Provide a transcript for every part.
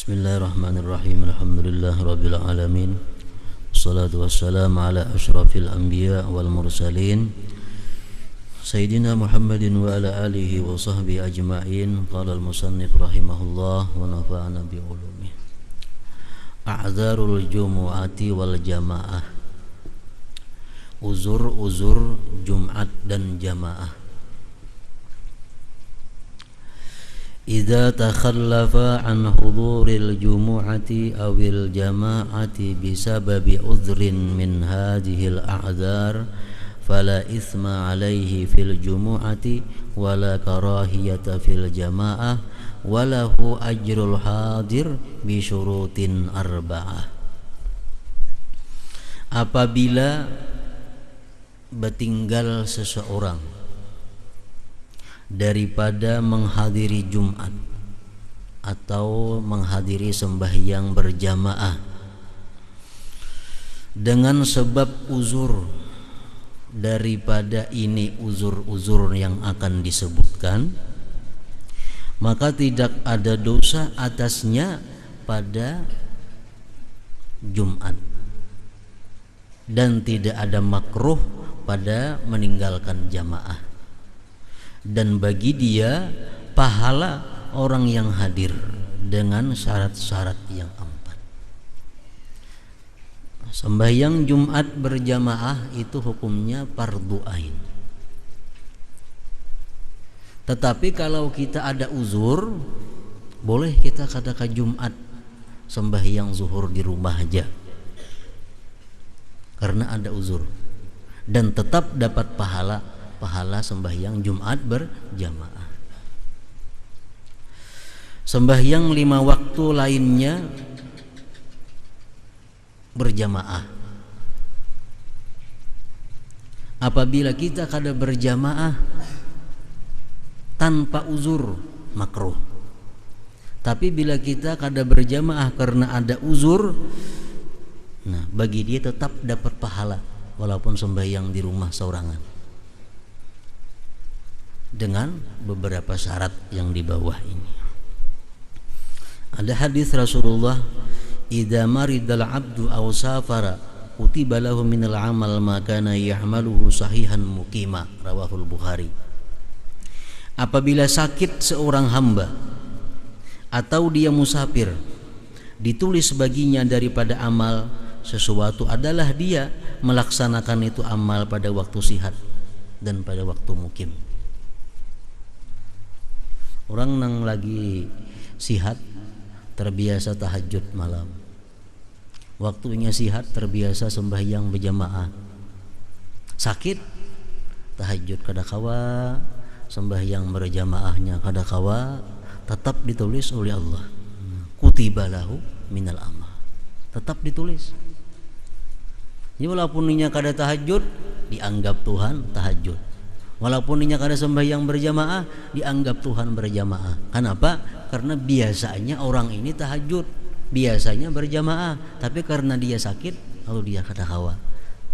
Bismillahirrahmanirrahim. Alhamdulillahirabbil alamin. Wassalatu wassalamu ala asyrafil anbiya wal mursalin Sayyidina Muhammadin wa ala alihi wa sahbihi ajma'in. Qala al-musannif rahimahullah wa nafa'ana bi ulumih. A'dzarul jumu'ati wal jamaah. Uzur-uzur Jumat dan jamaah. Idza takhallafa an huduril jumu'ati awil jama'ati bisababi udhrin min hadhil a'dzar fala ithma alaihi fil jumu'ati wala karahiyata fil jama'ah walahu ajrul hadir bi syurutin arba'ah. Apabila bertinggal seseorang daripada menghadiri Jumat atau menghadiri sembahyang berjamaah dengan sebab uzur daripada ini uzur-uzur yang akan disebutkan, maka tidak ada dosa atasnya pada Jumat dan tidak ada makruh pada meninggalkan jamaah. Dan bagi dia pahala orang yang hadir dengan syarat-syarat yang empat. Sembahyang Jumat berjamaah itu hukumnya fardu ain. Tetapi kalau kita ada uzur, boleh kita katakan Jumat sembahyang zuhur di rumah aja, karena ada uzur, dan tetap dapat pahala sembahyang Jumat berjamaah. Sembahyang 5 waktu lainnya berjamaah. Apabila kita kada berjamaah tanpa uzur, makruh. Tapi bila kita kada berjamaah karena ada uzur, nah bagi dia tetap dapat pahala walaupun sembahyang di rumah seorangan, dengan beberapa syarat yang di bawah ini. Ada hadis Rasulullah, idza maridal abdu aw safara kutiba lahu minal amal ma kana yahmaluhu sahihan muqima, rawahul Bukhari. Apabila sakit seorang hamba atau dia musafir, ditulis baginya daripada amal sesuatu adalah dia melaksanakan itu amal pada waktu sihat dan pada waktu mukim. Orang yang lagi sihat terbiasa tahajud malam, waktunya sihat terbiasa sembahyang berjamaah. Sakit tahajud kada kawa, sembahyang berjamaahnya kada kawa, tetap ditulis oleh Allah, kutiba lahu minal amal, tetap ditulis. Jadi walaupun ninya kada tahajud, dianggap Tuhan tahajud. Walaupun ninya kada sembahyang berjamaah, dianggap Tuhan berjamaah. Kenapa? Karena biasanya orang ini tahajud, biasanya berjamaah, tapi karena dia sakit lalu dia kada kawa.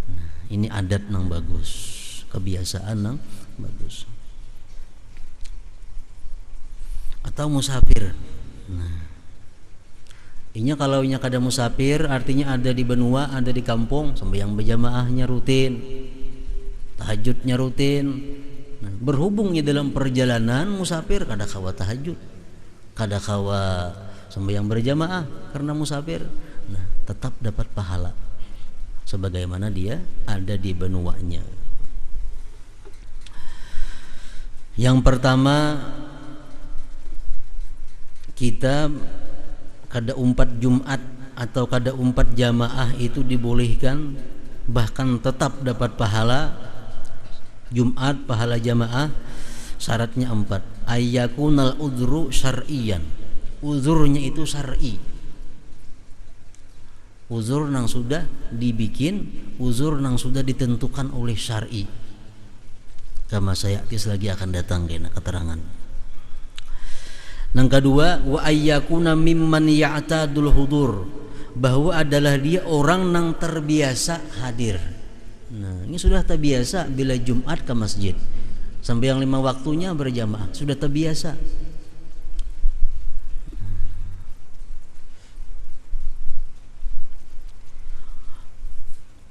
Nah, ini adat nang bagus, kebiasaan nang bagus. Atau musafir. Nah, inya kalau inya kada musafir, artinya ada di benua, ada di kampung, sembahyang berjamaahnya rutin, tahajudnya rutin. Nah, berhubungnya dalam perjalanan musafir kada kawa tahajud, kada kawa sembahyang berjamaah karena musafir. Nah, tetap dapat pahala sebagaimana dia ada di benuanya. Yang pertama, kita kada umpat Jumat atau kada umpat jamaah itu dibolehkan, bahkan tetap dapat pahala Jumat, pahala jamaah. Syaratnya 4. Ayyakunal udhru syar'iyan. Uzurnya itu syar'i. Uzur nang sudah dibikin, uzur nang sudah ditentukan oleh syar'i. Kama saya lagi akan datang kena keterangan. Yang kedua, wa ayyakuna mimman ya'tadul hudur, bahwa adalah dia orang nang terbiasa hadir. Nah, ini sudah terbiasa bila Jumat ke masjid, sampai yang 5 waktunya berjamaah, sudah terbiasa.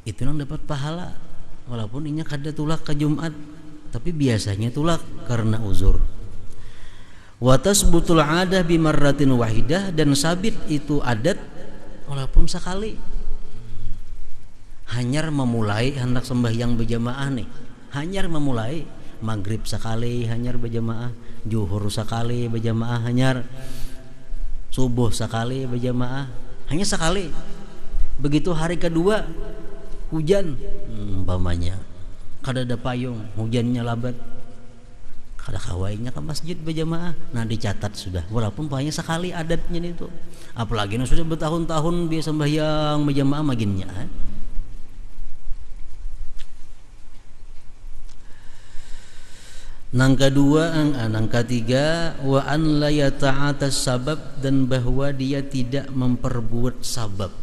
itu yang dapat pahala walaupun inya kada tulak ke Jumat, tapi biasanya tulak karena uzur. Wa tasbutul adah bi marratin wahidah, dan sabit itu adat walaupun sekali. Hanyar memulai hendak sembahyang berjamaah nih, hanyar memulai maghrib sekali hanyar berjamaah, zuhur sekali berjamaah hanyar, subuh sekali berjamaah, hanya sekali. Begitu hari kedua hujan umpamanya, kada ada payung, hujannya labat, kada kawainya ke masjid berjamaah, nah dicatat sudah walaupun hanya sekali adatnya itu. Apalagi nah sudah bertahun-tahun dia sembahyang berjamaah maginnya. Nang kedua, nang ketiga, wa an la yata'atas sabab, dan bahwa dia tidak memperbuat sabab.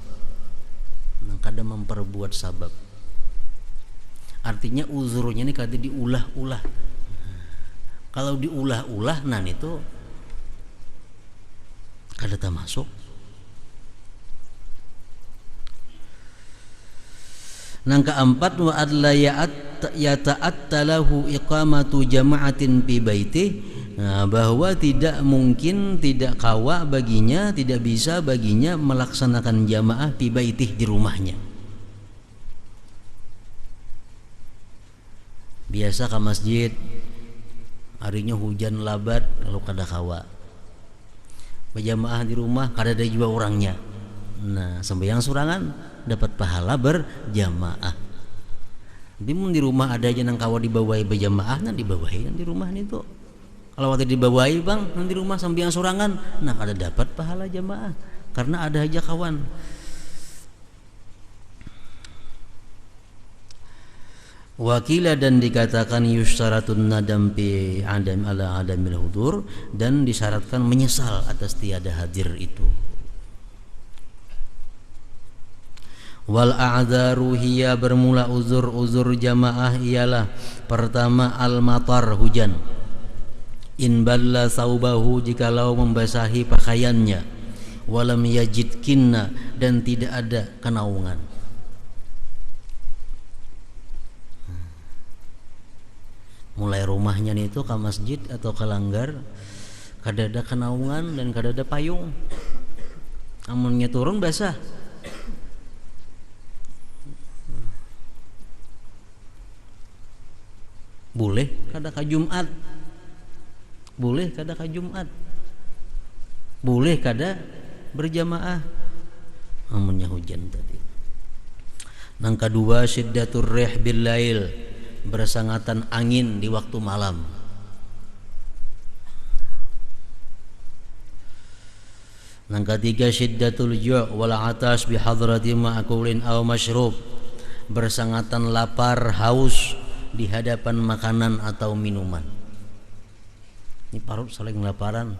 Nang kada memperbuat sabab. Artinya uzurnya ini kada diulah-ulah. Kalau diulah-ulah nah itu kada termasuk. Nang keempat, wa adla yata'attalahu iqamatu jama'atin fi baitih, bahwa tidak mungkin, tidak kawa baginya, tidak bisa baginya melaksanakan jamaah fi baitih, di rumahnya. Biasa ke masjid, harinya hujan labat lalu kada kawa berjamaah di rumah, kada ada juga orangnya. Nah, sembahyang surangan dapat pahala berjamaah. Jadi mun di rumah ada aja nang kawa dibawahi berjamaah, nah dibawahi kan di rumah nih tuh. Kalau waktu dibawahi bang, nanti rumah sembahyang surangan, nah kada dapat pahala jamaah karena ada aja kawan. Wakila, dan dikatakan yusyaratun nadam fi adam ala adamil hudur, dan disyaratkan menyesal atas tiada hadir itu. Wal a'dharu hiya, bermula uzur jamaah ialah pertama al matar, hujan. In balla saubahu, jikalau membasahi pakaiannya. Walam yajid kinna, dan tidak ada kenaungan. Mulai rumahnya itu ke masjid atau ke langgar, kada ada kenaungan dan kada ada payung, amunnya turun basah. Boleh kada ka Jumat, boleh kada ka Jumat, boleh kada berjamaah amunnya hujan tadi. Nang kedua, syiddatur rih bil lail, bersangatan angin di waktu malam. Nang ketiga, syiddatul ju' wal atas bi hadrati ma'kulin aw masyrub, bersangatan lapar haus di hadapan makanan atau minuman. Ini parut saling laparan,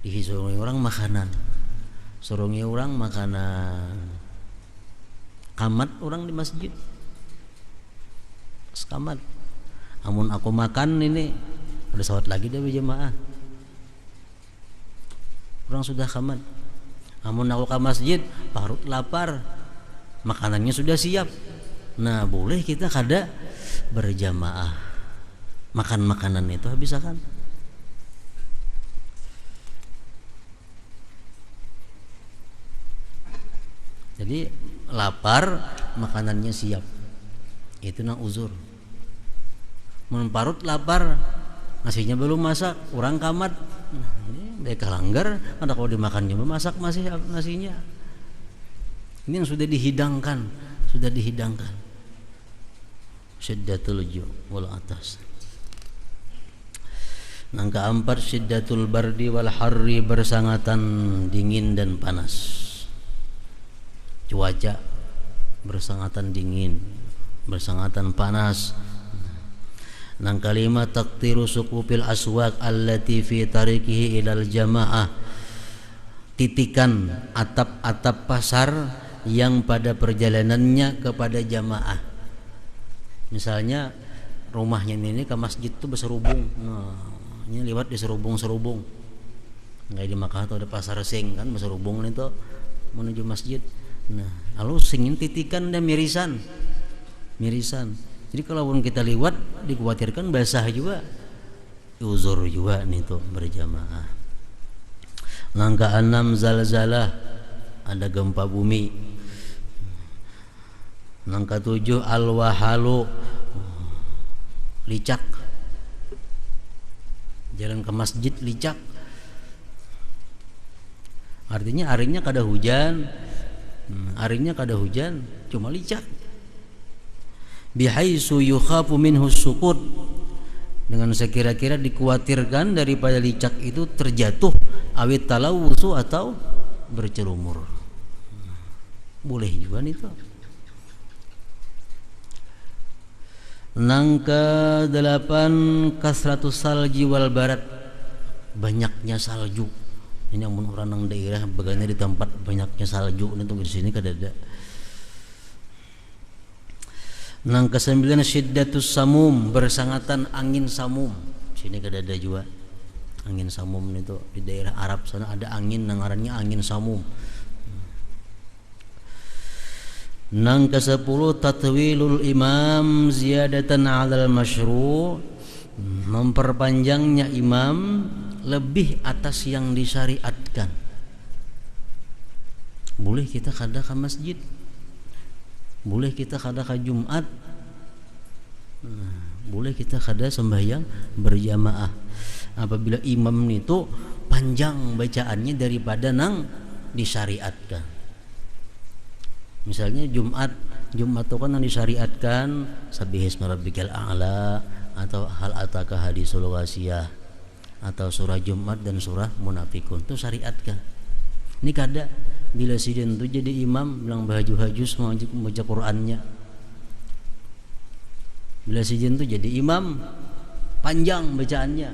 dihisurungi orang makanan, surungi orang makanan, kamat orang di masjid kamat. Amun aku makan ini ada sawat lagi dah berjamaah, orang sudah kamat. Amun aku ke masjid parut lapar, makanannya sudah siap, nah boleh kita kada berjamaah makan makanan itu habis akan. Jadi lapar makanannya siap, itu nang uzur. Menparut lapar nasinya belum masak, orang kamat, mereka langgar, ada kalau dimakannya masak masih nasinya. Ini yang sudah dihidangkan, syiddatul ju' wal atas. Nang keempat, syiddatul bardi wal harri, bersangatan dingin dan panas. Cuaca bersangatan dingin, bersangatan panas. Nang kelima, taktiru suqufil aswaq allati fi tariqihi ilal jamaah, titikan atap-atap pasar yang pada perjalanannya kepada jamaah. Misalnya rumahnya ini ke masjid tuh berserubung, nah ini lewat di serubung-serubung. Kayak di Makkah tuh ada pasar sing kan berserubung itu. menuju masjid. Nah, lalu singin titikan dan mirisan. Jadi kalau kita lewat dikhawatirkan basah juga, uzur juga nih tuh berjamaah. Langkah 6 zalzalah, ada gempa bumi. Langkah 7 alwahalu, licak. Jalan ke masjid licak. Artinya harinya kada hujan, cuma licak. Bihaisu yukhafu minhu sukut, dengan sekira-kira dikhawatirkan daripada licak itu terjatuh, awit talawusu atau bercerumur. Boleh juga nih tuh. Nangka 8 kasratus salji wal barat, banyaknya salju. Ini yang orang nang daerah bagainya di tempat banyaknya salju ini tuh di sini kada ada. Nang ke-9 syiddatus samum, bersangatan angin samum. Sini kada ada juga. Angin samum itu di daerah Arab sana ada angin nang ngarannya angin samum. Nang ke-10 tatwilul imam ziyadatan 'alal masyru', memperpanjangnya imam lebih atas yang disyariatkan. Boleh kita kada ke masjid, boleh kita kada ke Jumat, boleh kita kada sembahyang berjamaah apabila imam itu panjang bacaannya daripada nang disyariatkan. Misalnya Jumat itu kan yang disyariatkan Sabbihisma rabbikal a'la atau hal ataka hadisul wasiyah atau surah Jumat dan surah Munafikun, itu syariatkan. Ini kada bila sidin itu jadi imam bilang bahaju-hajus mau baca Qur'annya. Bila sidin itu jadi imam panjang bacaannya.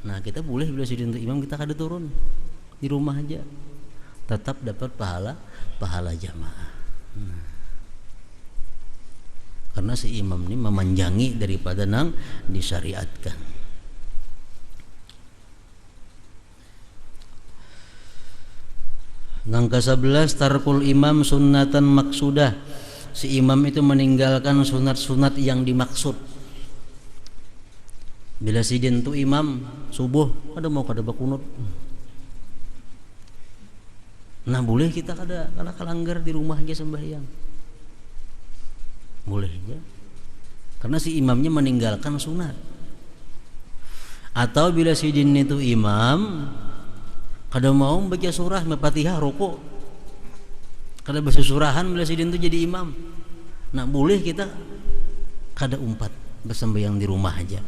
Nah, kita boleh bila sidin itu imam kita kada turun di rumah aja, tetap dapat pahala jamaah. Karena si imam ini memanjangi daripada nang disyariatkan. Nang ke-11 tarkul imam sunnatan maksudah, si imam itu meninggalkan sunat-sunat yang dimaksud. Bila sidin tu imam subuh ada mau kada bakunut, nah boleh kita kada kalanggar di rumah aja sembahyang, boleh aja, karena si imamnya meninggalkan sunat. Atau bila sidin itu imam kada mau baca surah Fatihah rukuk, kada baca surahan bila sidin itu jadi imam, nah boleh kita kada umpat bersembahyang di rumah aja.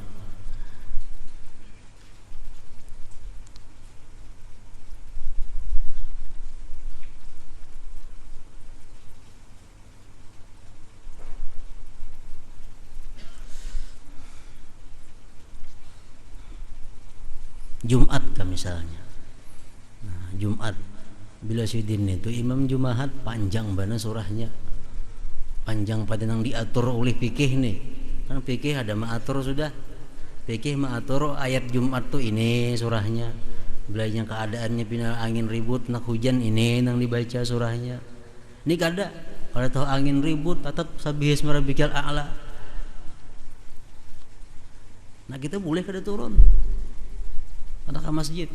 Jumat kan misalnya. Nah, Jumat bila sidin itu imam Jumat panjang bana surahnya, panjang pada yang diatur oleh fikih nih. Kan fikih ada maatur sudah. Fikih maatur ayat Jumat tuh ini surahnya. Bila yang keadaannya pindah angin ribut nak hujan ini nang dibaca surahnya. Ini kada kalau tahu angin ribut tetap Sabbihisma rabbikal a'la. Nah, kita boleh kada turun ada ke masjid.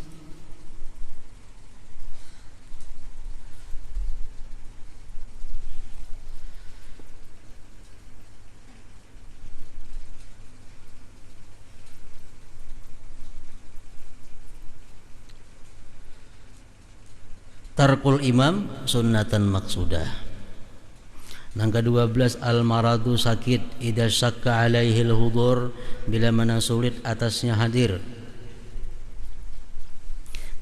Tarkul imam sunnatan maksudah. Nang ke-12 al-maradu sakit idza syakka alaihi al-hudur, bila mana sulit atasnya hadir.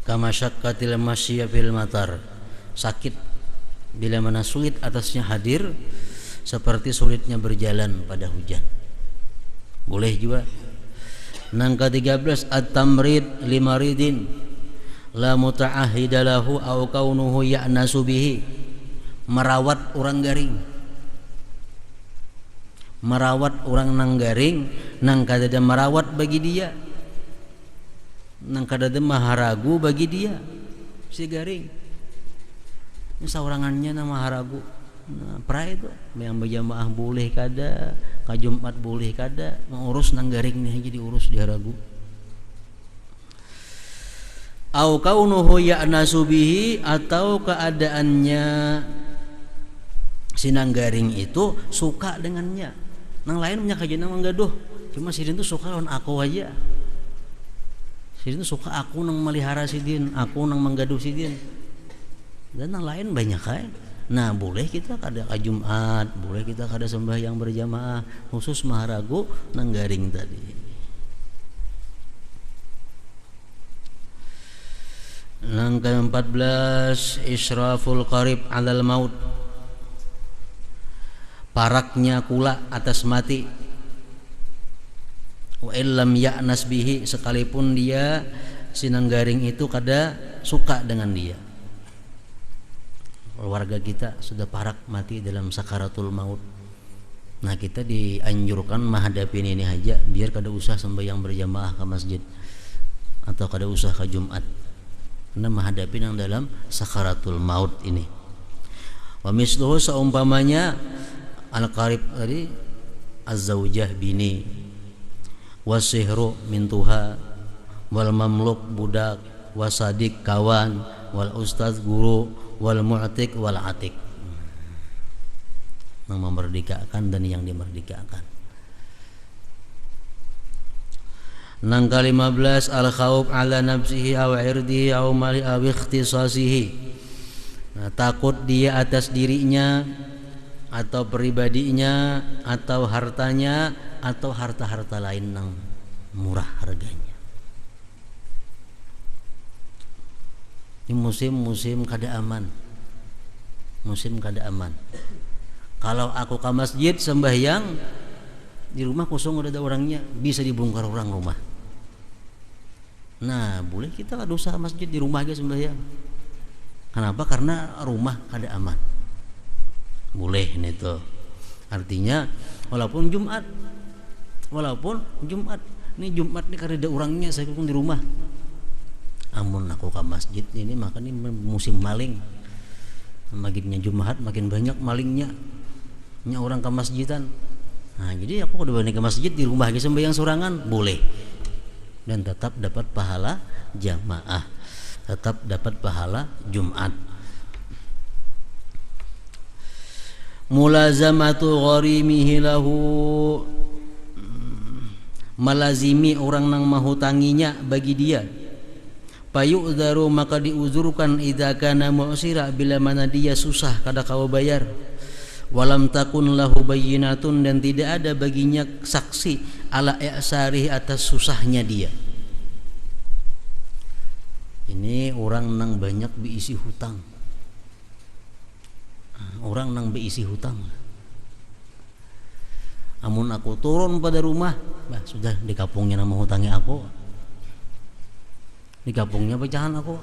Kama syakkatil masya fil matar, sakit bila mana sulit atasnya hadir seperti sulitnya berjalan pada hujan, boleh juga. Nang ke-13 at-tamrid limaridin la muta'ahhida lahu aw kaunuhu ya'nasu bihi, merawat orang garing, merawat orang nang garing nang kada ada merawat bagi dia, nang kada ada maharagu bagi dia si garing. saurangannya nama haragu. Nah, pra itu yang berjamaah boleh kada, ka Jumat boleh kada, ngurus nanggaring nih jadi urus di haragu. Au kaunuhu ya'nasu bihi, atau keadaannya sinanggaring itu suka dengannya. Nang lain punya kajian nang menggaduh, cuma sidin tuh suka lawan aku aja. Sidin tuh suka aku nang melihara sidin, aku nang menggaduh sidin. Dan nang lain banyak kan. Nah boleh kita kada ka Jumat, boleh kita kada sembahyang berjamaah, khusus maharagu nanggaring tadi. Nang ke-14 israful qarib 'alal maut, paraknya kula atas mati. Wa illam ya'nas bihi, sekalipun dia sinanggaring itu kada suka dengan dia. Keluarga kita sudah parak mati dalam sakaratul maut. Nah kita dianjurkan menghadapi ini aja, biar kada usah sembahyang berjamaah ke masjid atau kada usah ke Jumat. Karena menghadapi yang dalam sakaratul maut ini. Wa misluhu, seumpamanya al-qarib tadi az-zaujah bini, wasihru mintuha, wal mamluk budak, wasadik kawan, wal ustaz guru, wal mu'tik wal atik, yang memerdekakan dan yang dimerdekakan. Nang ke-15 al-khauf ala nafsihi aw irdihi aw mali aw ikhtisasihi. Nah, takut dia atas dirinya atau pribadinya atau hartanya atau harta-harta lain yang murah harganya. Ini musim kada aman. Musim kada aman. Kalau aku ke masjid sembahyang, di rumah kosong udah ada orangnya, bisa dibongkar orang rumah. Nah boleh kita kada usah masjid, di rumah aja sembahyang. Kenapa? Karena rumah kada aman. Boleh nih tuh. Artinya walaupun Jumat, ini Jumat nih kada ada orangnya, saya pun di rumah. Amun aku ke masjid ini maka ini musim maling. Makinnya Jumat makin banyak malingnya. Nya orang ke masjidan. Nah jadi aku udah balik ke masjid, di rumah aja sembahyang sorangan boleh, dan tetap dapat pahala jamaah, tetap dapat pahala Jumat. Mulazamatu gharimihi lahu, melazimi orang nang mahutanginya bagi dia. Payu'dharu, maka diuzurkan idza kana mu'sira, bila mana dia susah kada kau bayar. Walam takun lahu bayyinatun, dan tidak ada baginya saksi ala i'sarihi, atas susahnya dia. Ini orang nang banyak diisi hutang. Orang nang beisi hutang. Amun aku turun pada rumah, bah sudah di kampungnya nama hutangi aku. Di kampungnya pecahan aku.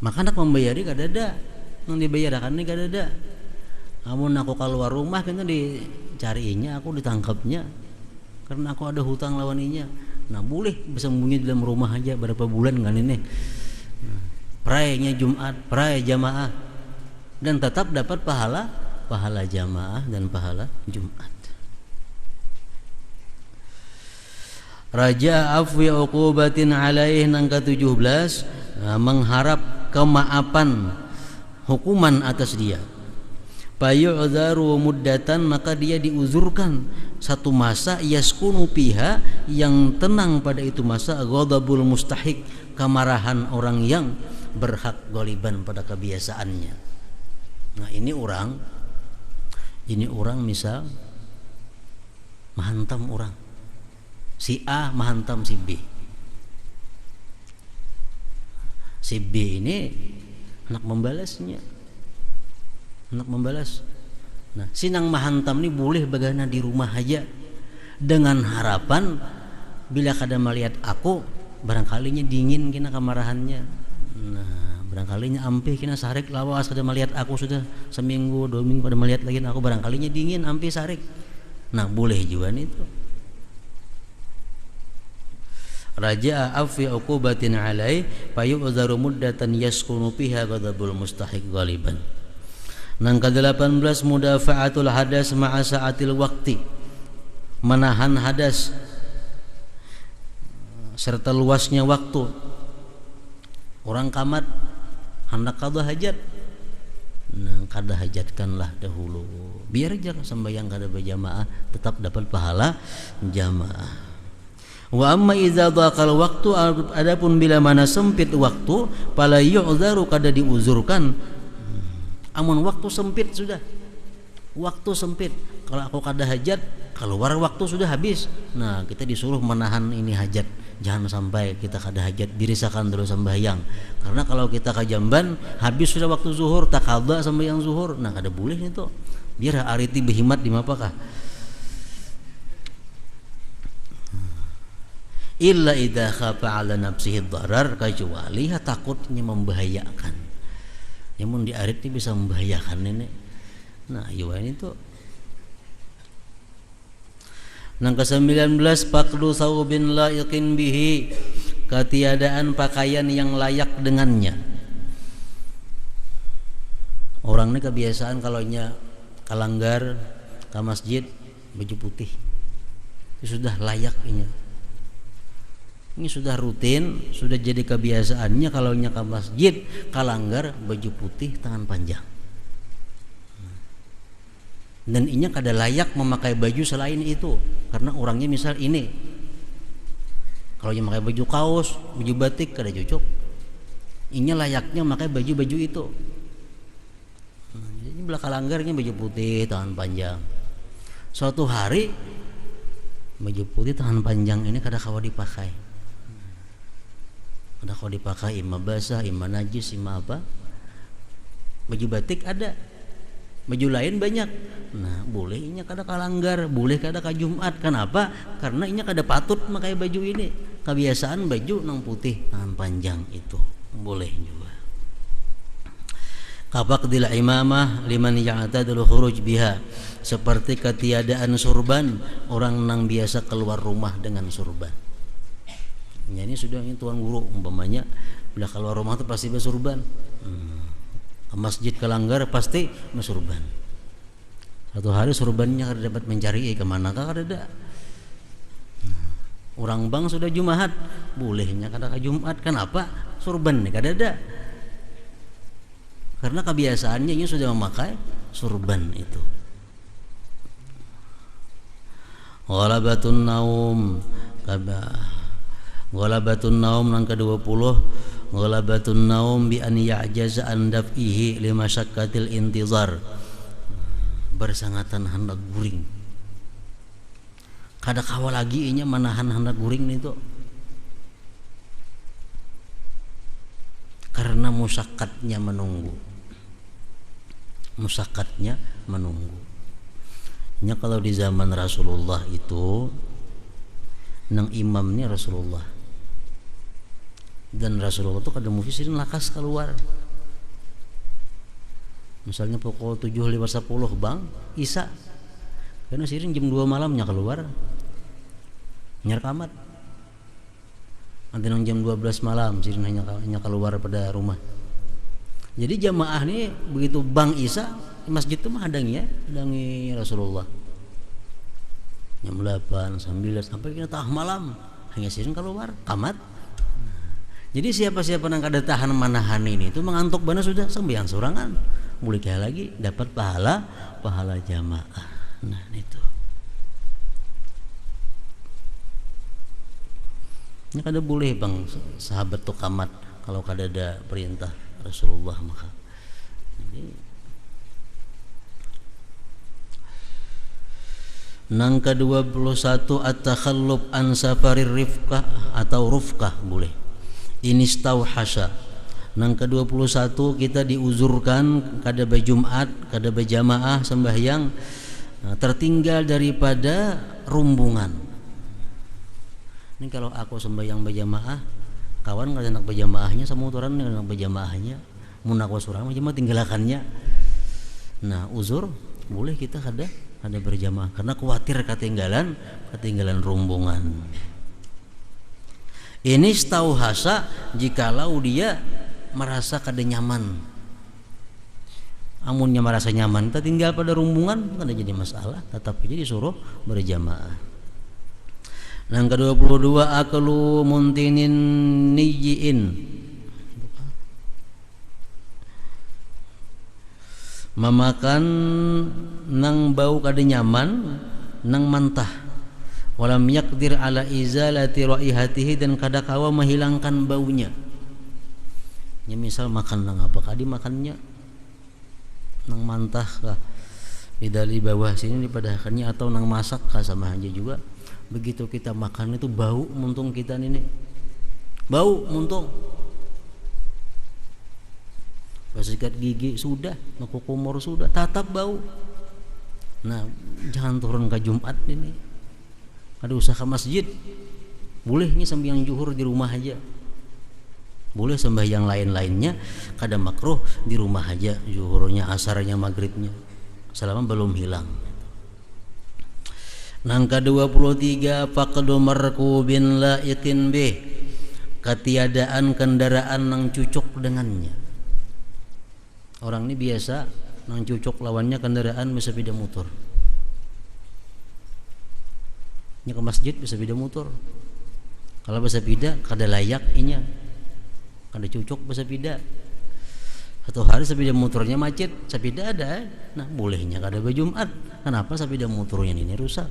Maka nak membayari kada ada. Nang dibayarkan ini kada ada. Amun aku keluar rumah kena dicariinnya, aku ditangkapnya. Karena aku ada hutang lawaninya. Nah boleh bersembunyi dalam rumah aja berapa bulan kan ini. Prayanya Jumat, pray jamaah, dan tetap dapat pahala jamaah dan pahala Jumat. Raja afwi uqubatin alaih, nang ke-17 mengharap kemaafan hukuman atas dia. Payu'dharu muddatan, maka dia diuzurkan satu masa, yaskunu piha, yang tenang pada itu masa, ghadabul mustahik, kemarahan orang yang berhak goliban pada kebiasaannya. Nah ini orang misal menghantam orang, si A menghantam si B. Si B ini hendak membalasnya, hendak membalas. Nah si nang menghantam ini boleh bagana di rumah aja, dengan harapan bila kada melihat aku barangkalinya dingin kena kemarahannya. Nah barangkalinya ampih kena sarik, lawas kada melihat aku sudah seminggu 2 minggu kada melihat lagi aku, barangkalinya dingin ampih sarik. Nah boleh juga itu. raja'a afi uqubatin alai fayu'dharu muddatan yaskunu fiha ghadabul mustahiq ghaliban. Nang ke-18 mudafa'atul hadas ma'a sa'atil waqti, menahan hadas serta luasnya waktu. Orang kamat hendak qada hajat, nah qada hajatkanlah dahulu, biar aja sembahyang kada berjamaah tetap dapat pahala jamaah. Wa amma idza dhaqal waktu, adapun bila mana sempit waktu, fala yu'dzaru, kada diuzurkan. Amun waktu sempit sudah, waktu sempit, kalau aku kada hajat keluar waktu sudah habis, nah kita disuruh menahan ini hajat, jangan sampai kita kada hajat dirisakan dulu sembahyang. Karena kalau kita kajamban habis sudah waktu zuhur tak qada sembahyang zuhur, nah kada boleh itu, biar ariti behimat di mapakah. Illa idza khafa 'ala nafsihi dharar, kecuali takutnya membahayakan. Yang mun diarit ini bisa membahayakan ini. Nah, iya ini tuh. Nang ke-19 faqdu thawbin laiqin bihi, ketiadaan pakaian yang layak dengannya. Orang ini kebiasaan kalau nya kalanggar ke masjid baju putih. Itu sudah layak ini. Ini sudah rutin, sudah jadi kebiasaannya kalau nya ke masjid kalanggar baju putih tangan panjang. Dan inya kada layak memakai baju selain itu, karena orangnya misal ini, kalau yang pakai baju kaos, baju batik kada cocok. Inya layaknya memakai baju-baju itu. Jadi belakang langgarnya baju putih tangan panjang. Suatu hari baju putih tangan panjang ini kada kawa dipakai. Kada kawa dipakai, imma basah, imma najis, imma apa. Baju batik ada, baju lain banyak. Nah, boleh inya kada kalanggar, boleh kada ka Jumat. Kenapa? Karena inya kada patut memakai baju ini. Kebiasaan baju nang putih tangan panjang itu boleh juga. Kafaqdil imamah liman ya'tadul khuruj biha, seperti ketiadaan surban orang nang biasa keluar rumah dengan surban. Ya, ini sudah ini tuan guru umpamanya bila keluar rumah itu pasti bersurban. Ke masjid kelanggar pasti bersurban. Satu hari surbannya kada dapat mencari kemana kah kada ada. Orang bang sudah Jumat, bolehnya kada ke Jumat. Kenapa? Surban nih kada ada. Karena kebiasaannya ini sudah memakai surban itu. Ghalabatun naum, ghalabatun naum nang ke-20, ghalabatun naum bi an ya'jaza an daf'ihi li masyaqqatil intizar, bersangatan hendak guring. Kada kawa lagi inya menahan hendak guring itu. Karena musyakatnya menunggu. Musyakatnya menunggu. Nya kalau di zaman Rasulullah itu nang imamnya Rasulullah. Dan Rasulullah itu kada mufisirin lakas keluar. Misalnya pukul 7.10 bang Isa, karena sirin jam 2 malamnya keluar nyar kamat. Nanti nang jam 12 malam sirin hanya keluar pada rumah. Jadi jamaah nih begitu bang Isa di masjid itu mah hadangi Rasulullah. Jam 8, 9 sampai kita tengah malam hanya sirin keluar kamat. Jadi siapa-siapa yang kada tahan manahan ini itu mengantuk bana sudah sembahyang sorangan. Mulai kaya lagi dapat pahala jamaah. Nah itu. Ini kada boleh bang sahabat tuh kamat kalau kada ada perintah Rasulullah maka. Jadi nang ke-21 at-takhallub an safarir rifqah atau rufqah boleh. Inistauhasya. Nang ke-21 kita diuzurkan kada berjumat, kada berjamaah sembahyang, tertinggal daripada rumbungan. Ini kalau aku sembahyang berjamaah, kawan kada nak berjamaahnya, samuturan nak berjamaahnya, mun aku surang cuma tinggalakannya. Nah, uzur boleh kita kada berjamaah karena khawatir ketinggalan rumbungan. Ini stauhasa jikalau dia merasa kada nyaman. Amunnya merasa nyaman, kita tinggal pada rombongan kan jadi masalah, tetap jadi disuruh berjamaah. Yang ke-22 aklu muntinin niyyin, memakan nang bau kada nyaman nang mantah, walam yakdir ala izalati raihatihi, dan kada kawa menghilangkan baunya. Ya misal makan nang apa kadi makannya nang mantah kah di dari bawah sini dipadahannya, atau nang masak kah, sama aja juga. Begitu kita makan itu bau muntung kita ini, bau muntung. Sikat gigi sudah, kumur sudah, tetap bau. Nah, jangan turun ke Jumat ini. Ada usaha ke masjid. Bolehnya sembahyang zuhur di rumah aja. Boleh sembahyang lain-lainnya kada makruh di rumah aja, zuhurnya, asarnya, maghribnya, selama belum hilang. Nang ke-23 faqdu markubin laiqin bih, ketiadaan kendaraan nang cucuk dengannya. Orang ini biasa nang cucuk lawannya kendaraan sepeda motor. Nya ke masjid sepeda motor. Kalau sepeda kada layak inya. Kada cucuk sepeda. Satu hari sepeda motornya macet, sepeda ada. Nah, bolehnya kada berjumat. Kenapa sepeda motornya ini rusak?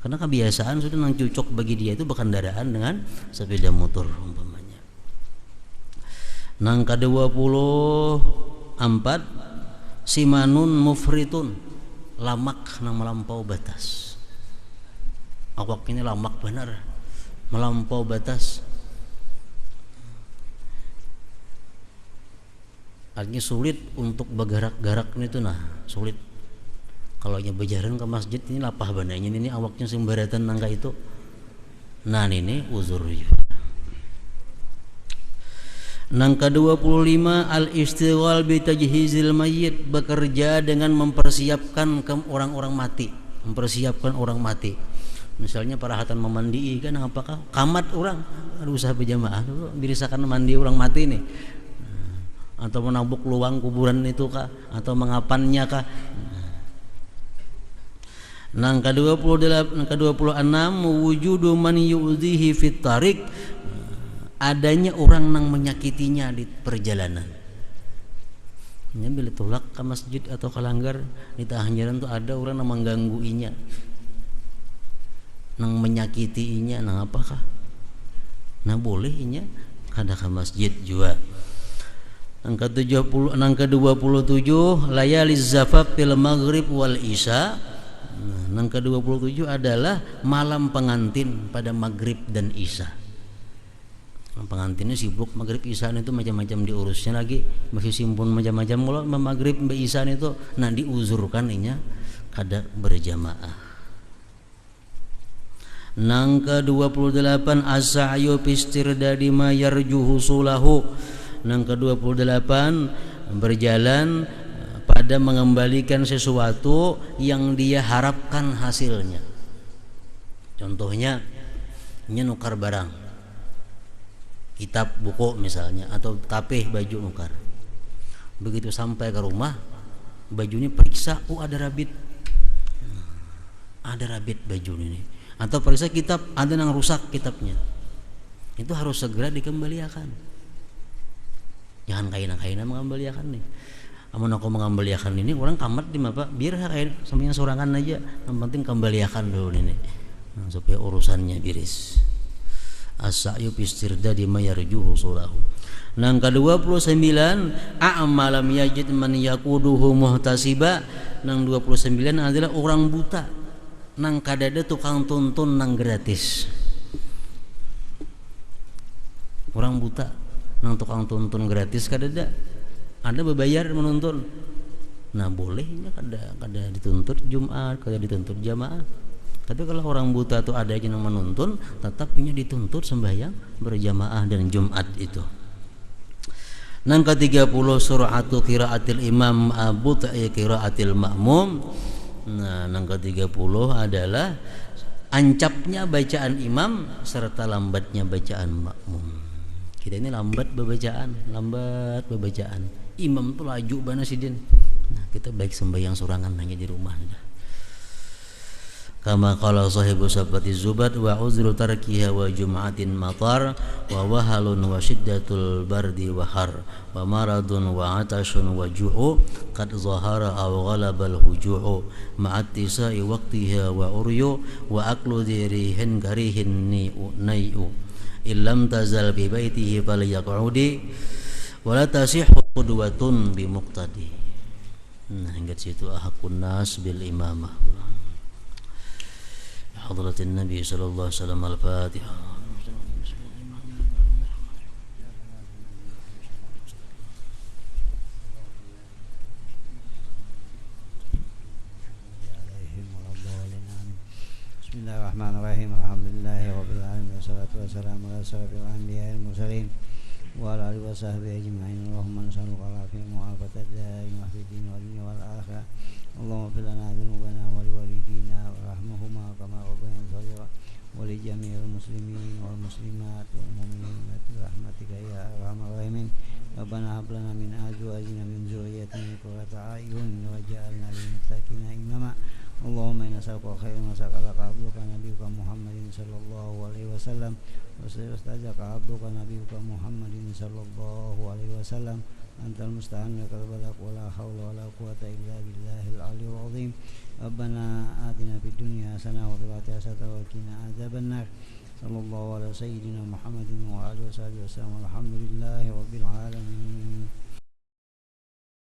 Karena kebiasaan sudah nang cucuk bagi dia itu berkendaraan dengan sepeda motor umpamanya. Nang ke-24 simanun mufritun, lamak nang melampau batas. Awak ini lamak benar, melampau batas. Artinya sulit untuk bergerak-gerak itu, nah sulit. Kalau nya berjalan ke masjid ini lapah bananya ini awaknya sembaratan nangka itu. Nah ini uzur juga. Nang ke-25 al-istighal bi tajhizil mayyit, bekerja dengan mempersiapkan orang-orang mati, mempersiapkan orang mati. Misalnya parahatan memandi kan apakah kamat orang ada usaha berjamaah birisakan mandi orang mati nih, atau menabuk luang kuburan itu kah, atau mengapannya kah. Nang ke-26 wujudu man yu'dhihi fit tariq, adanya orang nang menyakitinya di perjalanan. Ini bila tolak ke masjid atau ke langgar di tengah jalan tuh ada orang yang menggangguinya, nang menyakitiinya, nang apakah? Nah bolehnya kada ke masjid juga. Nang ke-27 layaliz zafaf fil maghrib wal isya. Nang ke-27 adalah malam pengantin pada maghrib dan isya. Pengantinnya sibuk maghrib isya itu macam-macam diurusnya lagi, masih simpun macam-macam. Kalau maghrib sampai isya itu nah diuzurkan inya kada berjamaah. Nang ke-28 as-sa'yu fistirdadi ma yarjuhu sulahu. Nang ke-28 berjalan pada mengembalikan sesuatu yang dia harapkan hasilnya. Contohnya nukar barang, kitab, buku misalnya, atau tapeh baju nukar. Begitu sampai ke rumah, bajunya periksa, ada rabit, baju ini. Atau periksa kitab, ada yang rusak kitabnya, itu harus segera dikembalikan. Jangan kaina-kaina mengembalikan nih. Amun aku mengembalikan ini orang kamat di apa? Biar kayak sampai sorangan aja. Yang penting kembalikan dulu ini, supaya urusannya beres. As-sa'yu fistirdadi ma yarjuhu sulahu. Nang ke-29 a'malam yajid man yaquduhu muhtasiba. Nang 29 adalah orang buta nang kadada tukang tuntun nang gratis. Orang buta nang tukang tuntun gratis kadada, ada berbayar menuntun. Nah bolehnya kada dituntut Jumat, kada dituntut jamaah. Tapi kalau orang buta itu ada yang menuntun, tetap punya dituntut sembahyang berjamaah dan Jumat itu. Nang ke-30 sur'atu qiraatil imam abuta'i qiraatil ma'mum. Nah nang ke-30 adalah ancapnya bacaan imam serta lambatnya bacaan makmum. Kita ini lambat bebacaan. Imam tuh laju banget sih din. Nah, kita baik sembahyang sorangan hanya di rumah sudah. Kama qala sahibu sabati zubat wa uzru tarkiha wa jum'atin matar wa wahalun wa shiddatul bardi wa har wa maradun wa atashun wa ju'u qad zahara aw ghalabal huju'u ma'attisa'i waqtiha wa uryu wa aklu dirihin karihin ni'u illam tazal bi baitihi falyaq'udi wa la tasihhu qudwatun bi muqtadi. Nah, hingga situ ahakun nas bil imamah. حضرة النبي صلى الله عليه وسلم الفاتحة. بسم الله الرحمن الرحيم الحمد لله رب العالمين والصلاة والسلام على أشرف الأنبياء المرسلين وعلى آله وصحبه أجمعين. اللهم نسألك العافية ومعافاة الدائمة في الدين والدنيا والآخرة. اللهم اغفر لنا ذنوبنا ولوالدينا وارحمهما كما ربيانا صغيرا ولجميع المسلمين والمسلمات والمؤمنين برحمتك يا أرحم الراحمين. ربنا هب لنا من أزواجنا من ذريتنا قرة أعين واجعلنا للمتقين إماما. اللهم إنا نسألك خير ما سألك عبدك نبيك محمد صلى الله عليه وسلم واستجاك عبدك نبيك محمد صلى الله عليه وسلم. أنت المستعان لك البلاغ ولا حول ولا قوة إلا بالله العلي العظيم. ربنا آتنا في الدنيا حسنة وفي الآخرة حسنة وقنا عذاب النار. صلى الله على سيدنا محمد وعلى آله وصحبه وسلم. الحمد لله